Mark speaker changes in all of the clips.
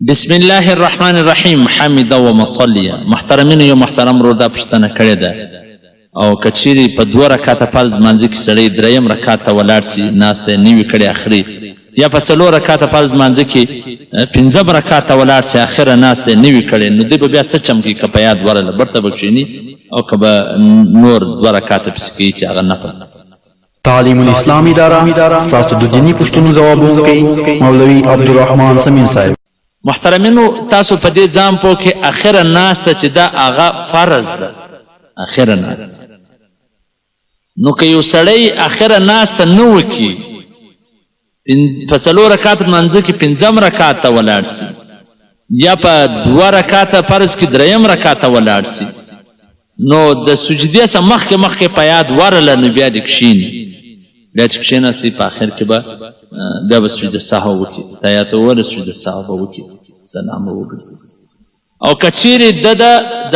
Speaker 1: بسم الله الرحمن الرحیم. حمد و مصلیا. محترمین یو محترم رو دا پښتنه کړې ده او کچيري په 2 رکعاته فرض مانځي کې سړی دریم رکعت ته ولاړ سي ناسته نیوي کړي اخري یا په 4 رکعاته فرض مانځي کې 15 رکعت ته ولاړ سي اخره ناسته نیوي کړي نو دی بیا څه چمکی که په یاد ورله برته بچینی او که نور 2 رکعاته پس کې چې هغه نفس
Speaker 2: تعلیم الاسلام اداره تاسو د دینی پښتنو ځوابونه کوي. مولوي عبدالرحمن سمین صاحب.
Speaker 1: محترمینو تاسو په دې ځام پو کې اخره ناسته چې دا هغه فرض ده اخره ناسته نو که یو سړی اخره ناسته نه وکړي په 4 رکعات منځ کې 15 رکعات ته ولاړ سي یا په 2 رکعاته فرض کې دریم رکعت ته ولاړ سي نو د سجدې څخه مخکې په یاد ورله نو بیا د کښیني بیا چې کښېناستئ په آخر کې به بیا به سجده سهو وکړي تحیات وویله سجده سهو به وکړي سلام به وګرځي او که چیرې د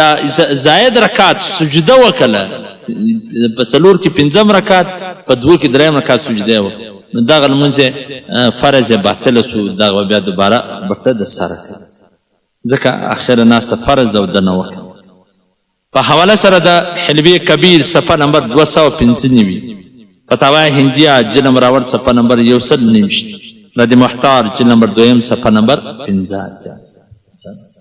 Speaker 1: زاید رکعت سجده وکړله په 4 کې 15 رکعت په 2 کې دریم رکعت سجده وکړه نو دغه لمونځ فرض یې باطله سو دغه بیا دوباره برته د سره کوي ځکه اخره ناسته فرض ده او ده نه وکړه. په حواله سره د حلبي کبیر صفحه نمبر 295 فتاوی هندیه جلد نمبر اول صفحه نمبر 129 رد محتار جلد نمبر 2 صفحه نمبر 15